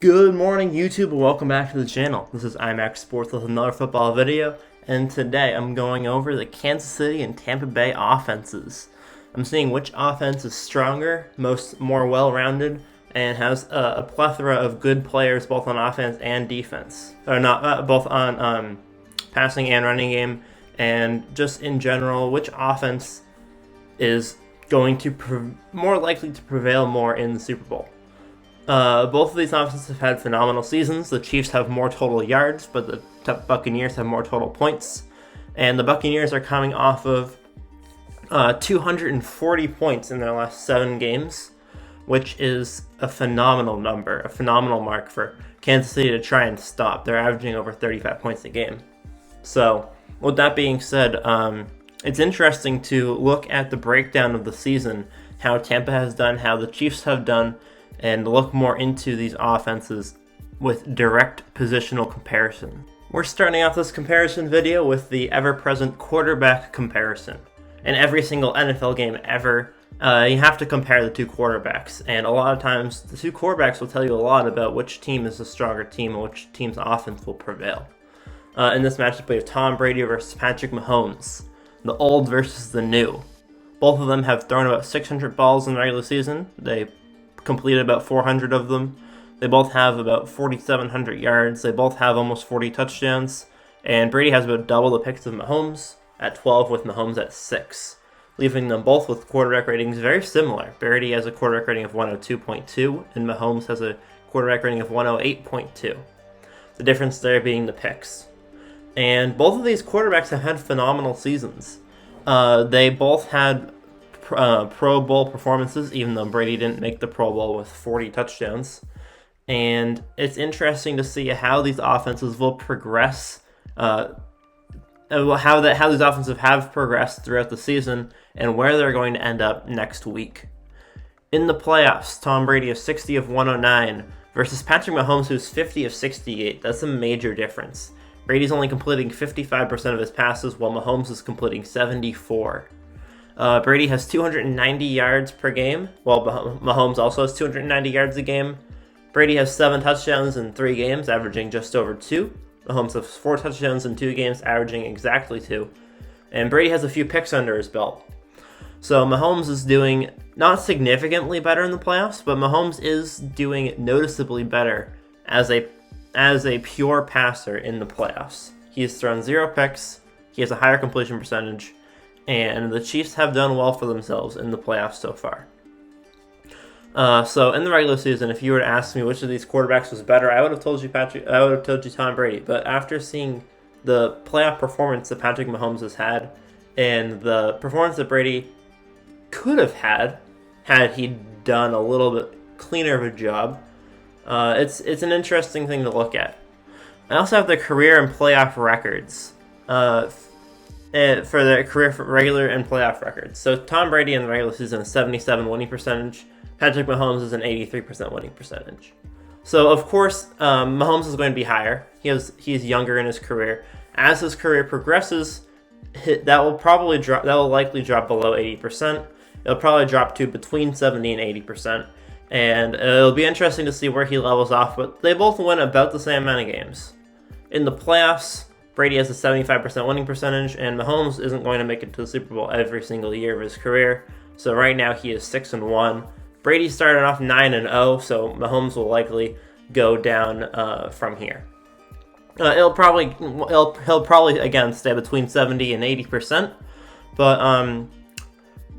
Good morning, YouTube, and welcome back to the channel. This is IMAX Sports with another football video, and today I'm going over the Kansas City and Tampa Bay offenses. I'm seeing which offense is stronger, more well-rounded, and has a plethora of good players both on offense and defense, or not both on passing and running game, and just in general, which offense is going to more likely to prevail more in the Super Bowl. Both of these offenses have had phenomenal seasons. The Chiefs have more total yards, but the Buccaneers have more total points. And the Buccaneers are coming off of 240 points in their last 7 games, which is a phenomenal number, a phenomenal mark for Kansas City to try and stop. They're averaging over 35 points a game. So, with that being said, it's interesting to look at the breakdown of the season, how Tampa has done, how the Chiefs have done, and look more into these offenses with direct positional comparison. We're starting off this comparison video with the ever-present quarterback comparison. In every single NFL game ever, you have to compare the two quarterbacks, and a lot of times the two quarterbacks will tell you a lot about which team is the stronger team and which team's offense will prevail. In this matchup, we have Tom Brady versus Patrick Mahomes, the old versus the new. Both of them have thrown about 600 balls in the regular season. They completed about 400 of them. They both have about 4,700 yards. They both have almost 40 touchdowns. And Brady has about double the picks of Mahomes at 12 with Mahomes at 6, leaving them both with quarterback ratings very similar. Brady has a quarterback rating of 102.2 and Mahomes has a quarterback rating of 108.2. The difference there being the picks. And both of these quarterbacks have had phenomenal seasons. They both had Pro Bowl performances, even though Brady didn't make the Pro Bowl with 40 touchdowns. And it's interesting to see how these offenses will progress, how these offenses have progressed throughout the season, and where they're going to end up next week. In the playoffs, Tom Brady is 60 of 109 versus Patrick Mahomes, who's 50 of 68. That's a major difference. Brady's only completing 55% of his passes, while Mahomes is completing 74%. Brady has 290 yards per game, while Mahomes also has 290 yards a game. Brady has 7 touchdowns in 3 games, averaging just over 2. Mahomes has 4 touchdowns in 2 games, averaging exactly 2. And Brady has a few picks under his belt. So Mahomes is doing not significantly better in the playoffs, but Mahomes is doing noticeably better as a pure passer in the playoffs. He has thrown 0 picks, he has a higher completion percentage, and the Chiefs have done well for themselves in the playoffs so far. So in the regular season, if you were to ask me which of these quarterbacks was better, I would have told you Tom Brady. But after seeing the playoff performance that Patrick Mahomes has had, and the performance that Brady could have had he done a little bit cleaner of a job, it's an interesting thing to look at. I also have their career and playoff records. For their career regular and playoff records. So Tom Brady in the regular season is 77 winning percentage. Patrick Mahomes is an 83% winning percentage. So of course, Mahomes is going to be higher. He's younger in his career. As his career progresses, that will likely drop below 80%. It'll probably drop to between 70 and 80%. And it'll be interesting to see where he levels off. But they both win about the same amount of games. In the playoffs, Brady has a 75% winning percentage, and Mahomes isn't going to make it to the Super Bowl every single year of his career. So right now he is 6-1. Brady started off 9-0, so Mahomes will likely go down from here. He'll probably again stay between 70 and 80%, but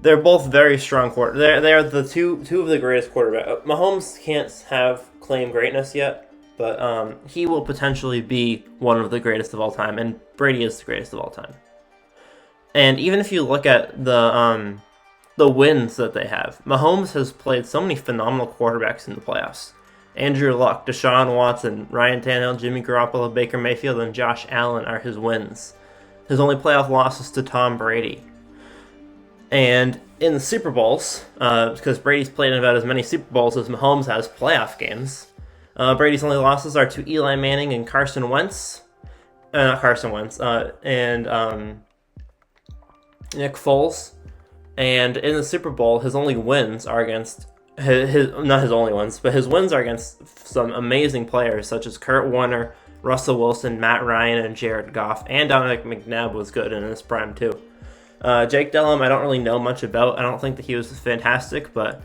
they're both very strong They're the two of the greatest quarterbacks. Mahomes can't claim greatness yet. But he will potentially be one of the greatest of all time, and Brady is the greatest of all time. And even if you look at the wins that they have, Mahomes has played so many phenomenal quarterbacks in the playoffs. Andrew Luck, Deshaun Watson, Ryan Tannehill, Jimmy Garoppolo, Baker Mayfield, and Josh Allen are his wins. His only playoff loss is to Tom Brady. And in the Super Bowls, because Brady's played in about as many Super Bowls as Mahomes has playoff games, Brady's only losses are to Eli Manning and Carson Wentz. Not Carson Wentz. And Nick Foles. And in the Super Bowl, his only wins are against his not his only ones, but his wins are against some amazing players such as Kurt Warner, Russell Wilson, Matt Ryan, and Jared Goff, and Dominic McNabb was good in his prime too. Jake Delhomme, I don't really know much about. I don't think that he was fantastic, but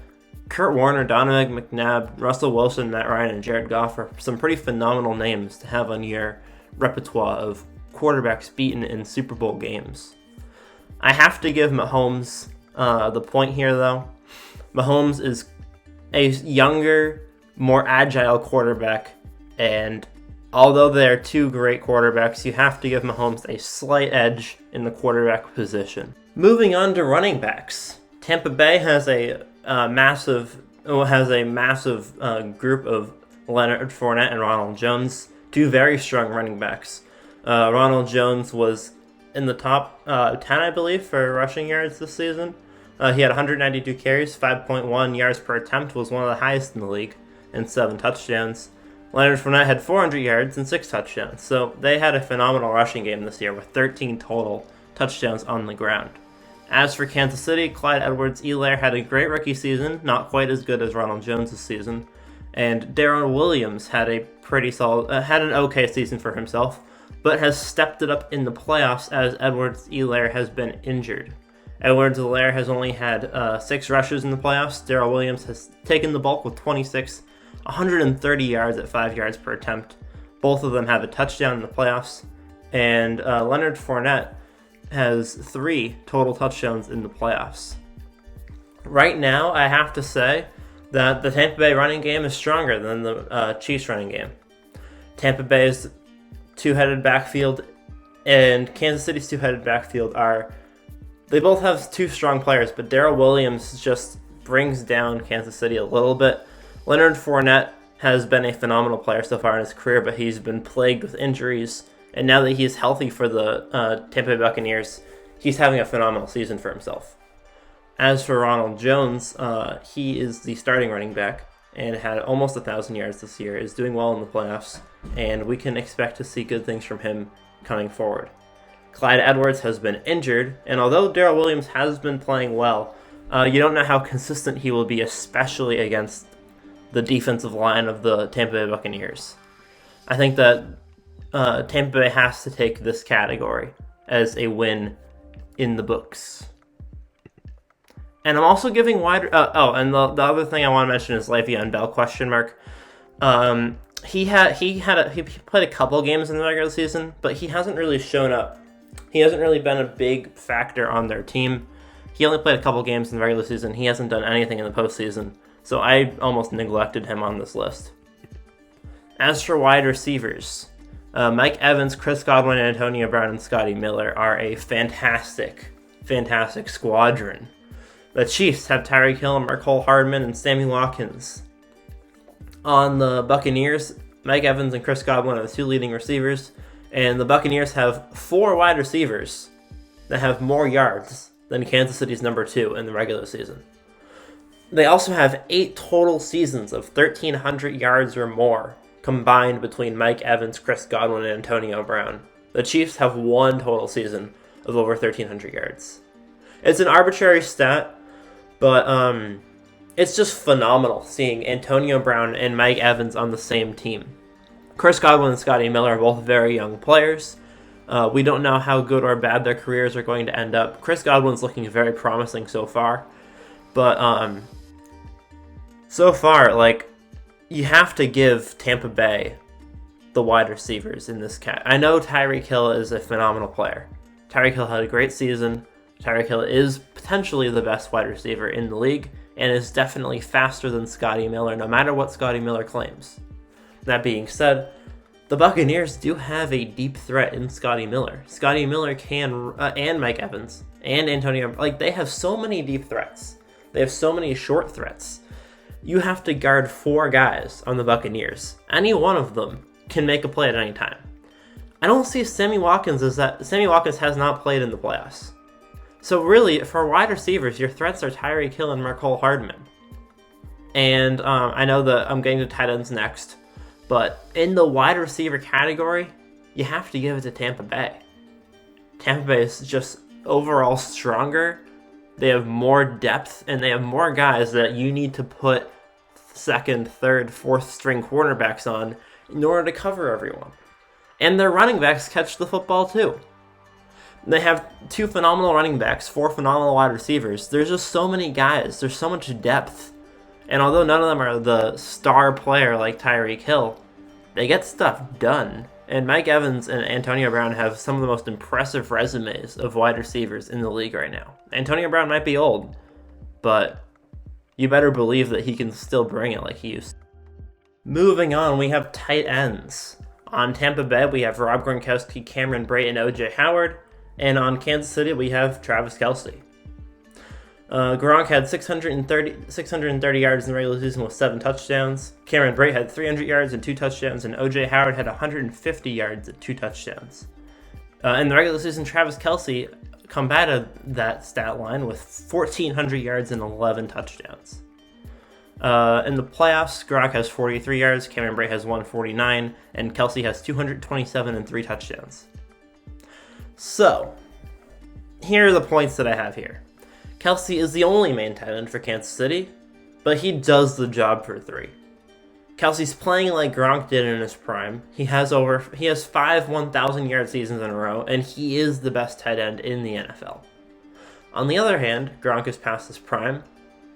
Kurt Warner, Dominic McNabb, Russell Wilson, Matt Ryan, and Jared Goff are some pretty phenomenal names to have on your repertoire of quarterbacks beaten in Super Bowl games. I have to give Mahomes the point here, though. Mahomes is a younger, more agile quarterback, and although they're two great quarterbacks, you have to give Mahomes a slight edge in the quarterback position. Moving on to running backs, Tampa Bay has a massive group of Leonard Fournette and Ronald Jones, two very strong running backs. Ronald Jones was in the top 10, I believe, for rushing yards this season. He had 192 carries, 5.1 yards per attempt, was one of the highest in the league, and 7 touchdowns. Leonard Fournette had 400 yards and 6 touchdowns, so they had a phenomenal rushing game this year with 13 total touchdowns on the ground. As for Kansas City, Clyde Edwards-Helaire had a great rookie season, not quite as good as Ronald Jones' season, and Darrell Williams had a pretty solid, had an okay season for himself, but has stepped it up in the playoffs as Edwards-Helaire has been injured. Edwards-Helaire has only had 6 rushes in the playoffs. Darrell Williams has taken the bulk with 26, 130 yards at 5 yards per attempt. Both of them have a touchdown in the playoffs. And Leonard Fournette has 3 total touchdowns in the playoffs. Right now, I have to say that the Tampa Bay running game is stronger than the Chiefs running game. Tampa Bay's two-headed backfield and Kansas City's two-headed backfield they both have 2 strong players, but Darrell Williams just brings down Kansas City a little bit. Leonard Fournette has been a phenomenal player so far in his career, but he's been plagued with injuries, and now that he's healthy for the Tampa Bay Buccaneers, he's having a phenomenal season for himself. As for Ronald Jones, he is the starting running back and had almost 1,000 yards this year, is doing well in the playoffs, and we can expect to see good things from him coming forward. Clyde Edwards has been injured, and although Darrell Williams has been playing well, you don't know how consistent he will be, especially against the defensive line of the Tampa Bay Buccaneers. I think that Tampa Bay has to take this category as a win in the books. And I'm also giving wide... and the other thing I want to mention is Le'Veon Bell, question mark. He played a couple games in the regular season, but he hasn't really shown up. He hasn't really been a big factor on their team. He only played a couple games in the regular season. He hasn't done anything in the postseason, so I almost neglected him on this list. As for wide receivers, Mike Evans, Chris Godwin, Antonio Brown, and Scotty Miller are a fantastic squadron. The Chiefs have Tyreek Hill, Mecole Hardman, and Sammy Watkins. On the Buccaneers, Mike Evans and Chris Godwin are the 2 leading receivers, and the Buccaneers have 4 wide receivers that have more yards than Kansas City's number 2 in the regular season. They also have 8 total seasons of 1,300 yards or more combined between Mike Evans, Chris Godwin, and Antonio Brown. The Chiefs have 1 total season of over 1,300 yards. It's an arbitrary stat, but it's just phenomenal seeing Antonio Brown and Mike Evans on the same team. Chris Godwin and Scotty Miller are both very young players. We don't know how good or bad their careers are going to end up. Chris Godwin's looking very promising so far. But so far, you have to give Tampa Bay the wide receivers in this cat. I know Tyreek Hill is a phenomenal player. Tyreek Hill had a great season. Tyreek Hill is potentially the best wide receiver in the league and is definitely faster than Scotty Miller, no matter what Scotty Miller claims. That being said, the Buccaneers do have a deep threat in Scotty Miller. Scotty Miller can, and Mike Evans, and Antonio, they have so many deep threats. They have so many short threats. You have to guard 4 guys on the Buccaneers. Any one of them can make a play at any time. I don't see Sammy Watkins as that. Sammy Watkins has not played in the playoffs. So really, for wide receivers, your threats are Tyreek Hill and Mecole Hardman. And I know that I'm getting to tight ends next, but in the wide receiver category, you have to give it to Tampa Bay. Tampa Bay is just overall stronger They have more depth, and they have more guys that you need to put second, third, fourth string cornerbacks on in order to cover everyone. And their running backs catch the football too. They have 2 phenomenal running backs, 4 phenomenal wide receivers. There's just so many guys. There's so much depth. And although none of them are the star player like Tyreek Hill, they get stuff done. And Mike Evans and Antonio Brown have some of the most impressive resumes of wide receivers in the league right now. Antonio Brown might be old, but you better believe that he can still bring it like he used to. Moving on, we have tight ends. On Tampa Bay, we have Rob Gronkowski, Cameron Brate, and O.J. Howard. And on Kansas City, we have Travis Kelce. Gronk had 630 yards in the regular season with 7 touchdowns. Cameron Brate had 300 yards and 2 touchdowns, and O.J. Howard had 150 yards and 2 touchdowns. In the regular season, Travis Kelce combated that stat line with 1,400 yards and 11 touchdowns. In the playoffs, Gronk has 43 yards, Cameron Brate has 149, and Kelce has 227 and 3 touchdowns. So, here are the points that I have here. Kelce is the only main tight end for Kansas City, but he does the job for 3. Kelce's playing like Gronk did in his prime. He has 5 1,000-yard seasons in a row, and he is the best tight end in the NFL. On the other hand, Gronk is past his prime,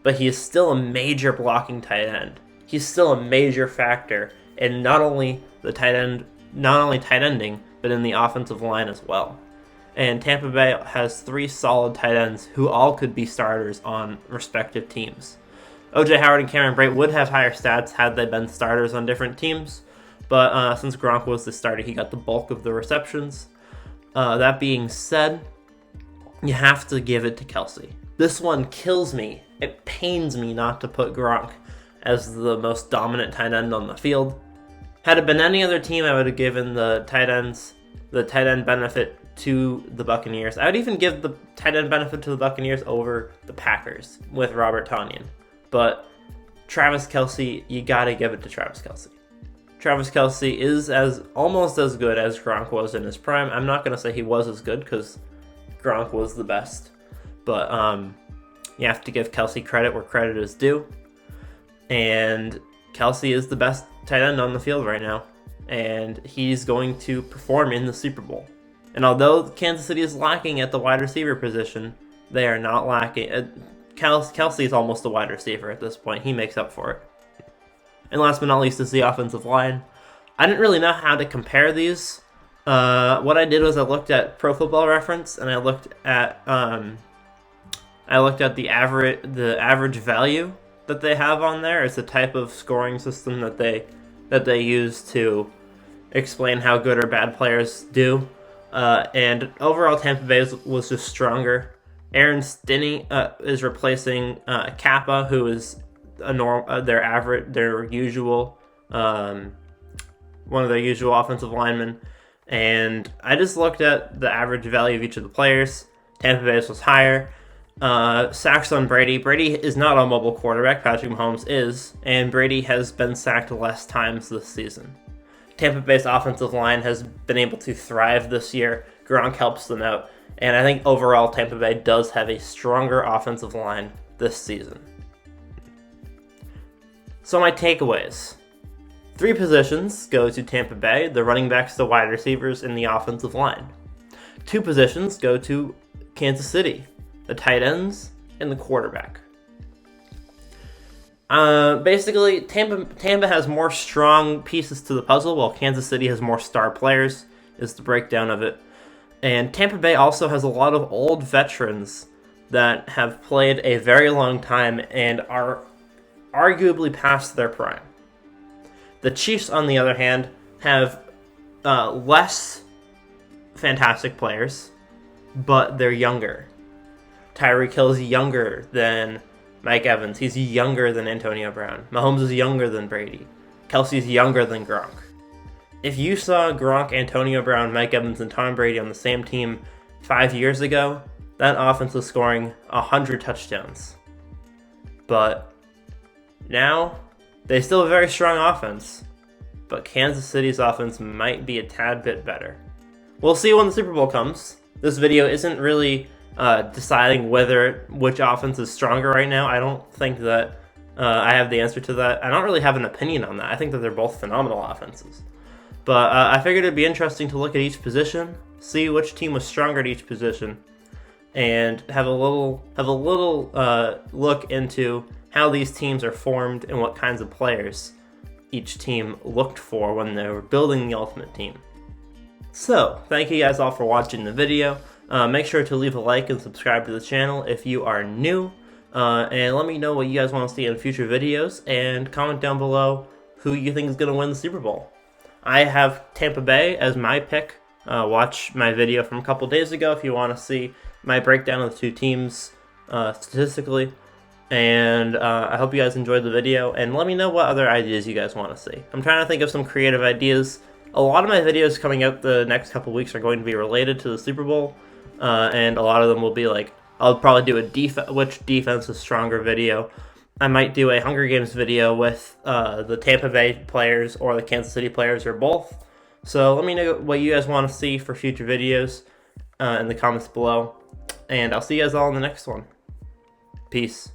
but he is still a major blocking tight end. He's still a major factor in not only tight ending, but in the offensive line as well. And Tampa Bay has 3 solid tight ends who all could be starters on respective teams. O.J. Howard and Cameron Brate would have higher stats had they been starters on different teams, but since Gronk was the starter, he got the bulk of the receptions. That being said, you have to give it to Kelce. This one kills me. It pains me not to put Gronk as the most dominant tight end on the field. Had it been any other team, I would have given the tight end benefit to the Buccaneers. I would even give the tight end benefit to the Buccaneers over the Packers with Robert Tonyan. But Travis Kelce, you gotta give it to Travis Kelce. Travis Kelce is almost as good as Gronk was in his prime. I'm not gonna say he was as good because Gronk was the best, but you have to give Kelce credit where credit is due. And Kelce is the best tight end on the field right now, and he's going to perform in the Super Bowl. And although Kansas City is lacking at the wide receiver position, they are not lacking. Kelce is almost a wide receiver at this point. He makes up for it. And last but not least is the offensive line. I didn't really know how to compare these. What I did was I looked at Pro Football Reference, and I looked at the average value that they have on there. It's a type of scoring system that they use to explain how good or bad players do. And overall, Tampa Bay was just stronger. Aaron Stinney is replacing Kappa, who is their usual one of their usual offensive linemen. And I just looked at the average value of each of the players. Tampa Bay's was higher. Sacks on Brady. Brady is not a mobile quarterback. Patrick Mahomes is, and Brady has been sacked less times this season. Tampa Bay's offensive line has been able to thrive this year. Gronk helps them out. And I think overall Tampa Bay does have a stronger offensive line this season. So my takeaways. 3 positions go to Tampa Bay: the running backs, the wide receivers, and the offensive line. 2 positions go to Kansas City: the tight ends and the quarterback. Basically, Tampa has more strong pieces to the puzzle, while Kansas City has more star players, is the breakdown of it. And Tampa Bay also has a lot of old veterans that have played a very long time and are arguably past their prime. The Chiefs, on the other hand, have less fantastic players, but they're younger. Tyreek Hill is younger than Mike Evans. He's younger than Antonio Brown. Mahomes is younger than Brady. Kelce's younger than Gronk. If you saw Gronk, Antonio Brown, Mike Evans, and Tom Brady on the same team 5 years ago, that offense was scoring 100 touchdowns. But now, they still have a very strong offense, but Kansas City's offense might be a tad bit better. We'll see when the Super Bowl comes. This video isn't really deciding which offense is stronger right now. I don't think that I have the answer to that. I don't really have an opinion on that. I think that they're both phenomenal offenses. But I figured it'd be interesting to look at each position, see which team was stronger at each position, and have a little look into how these teams are formed and what kinds of players each team looked for when they were building the ultimate team. So, thank you guys all for watching the video. Make sure to leave a like and subscribe to the channel if you are new. And let me know what you guys want to see in future videos, and comment down below who you think is going to win the Super Bowl. I have Tampa Bay as my pick. Watch my video from a couple days ago if you want to see my breakdown of the two teams statistically. And I hope you guys enjoyed the video, and let me know what other ideas you guys want to see. I'm trying to think of some creative ideas. A lot of my videos coming up the next couple weeks are going to be related to the Super Bowl, and a lot of them will be like, I'll probably do a which defense is stronger video. I might do a Hunger Games video with the Tampa Bay players or the Kansas City players, or both. So let me know what you guys want to see for future videos in the comments below, and I'll see you guys all in the next one. Peace.